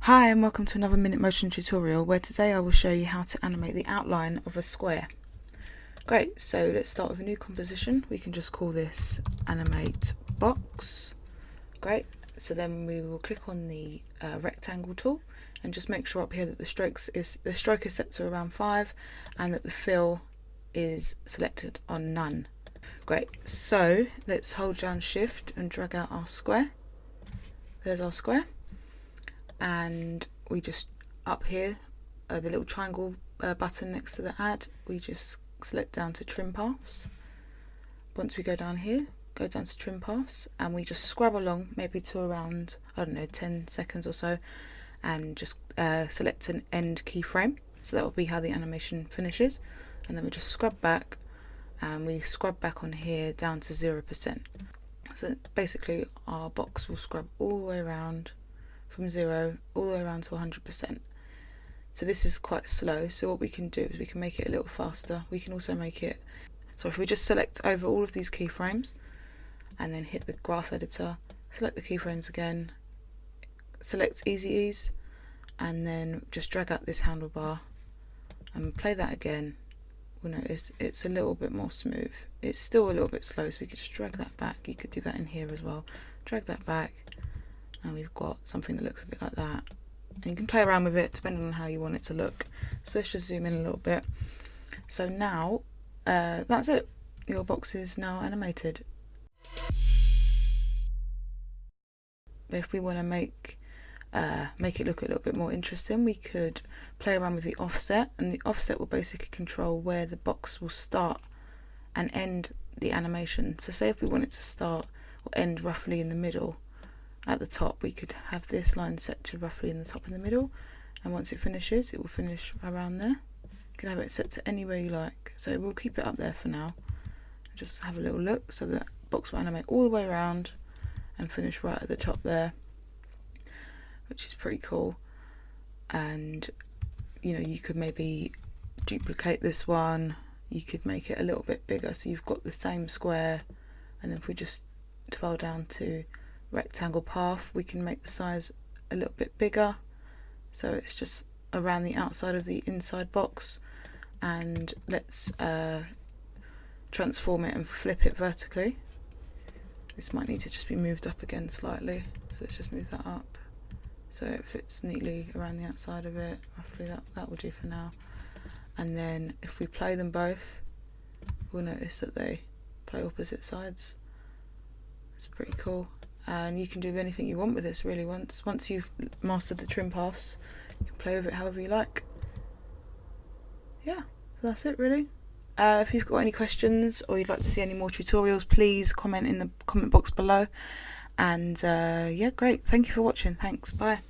Hi and welcome to another Minute Motion tutorial where today I will show you how to animate the outline of a square. Great, so let's start with a new composition. We can just call this animate box. Great, so then we will click on the rectangle tool and just make sure up here that the stroke is set to around 5 and that the fill is selected on none. Great, so let's hold down shift and drag out our square. There's our square. And we just, up here, the little triangle button next to the add, we just select down to trim paths. Once we go down here, go down to trim paths, and we just scrub along maybe to around, I don't know, 10 seconds or so, and just select an end keyframe. So that will be how the animation finishes. And then we just scrub back, and we scrub back on here down to 0%. So basically our box will scrub all the way around from 0 all the way around to 100%. So this is quite slow, so what we can do is we can make it a little faster. We can also make it, so if we just select over all of these keyframes and then hit the graph editor, select the keyframes again, select easy ease, and then just drag out this handlebar and play that again, we'll notice it's a little bit more smooth. It's still a little bit slow, so we could just drag that back. You could do that in here as well. Drag that back, and we've got something that looks a bit like that. And you can play around with it depending on how you want it to look. So let's just zoom in a little bit. So now that's it. Your box is now animated. If we want to make it look a little bit more interesting, we could play around with the offset, and the offset will basically control where the box will start and end the animation. So say if we want it to start or end roughly in the middle, at the top we could have this line set to roughly in the top in the middle, and once it finishes, it will finish around there. You can have it set to anywhere you like, so we'll keep it up there for now. Just have a little look, so the box will animate all the way around and finish right at the top there, which is pretty cool. And you know, you could maybe duplicate this one, you could make it a little bit bigger so you've got the same square, and then if we just file down to rectangle path, we can make the size a little bit bigger, so it's just around the outside of the inside box. And let's transform it and flip it vertically. This might need to just be moved up again slightly, so let's just move that up so it fits neatly around the outside of it. Roughly that will do for now. And then if we play them both, we'll notice that they play opposite sides. It's pretty cool. And you can do anything you want with this really. Once you've mastered the trim paths, you can play with it however you like. Yeah, so that's it really. If you've got any questions or you'd like to see any more tutorials, please comment in the comment box below. And yeah, great, thank you for watching. Thanks, bye.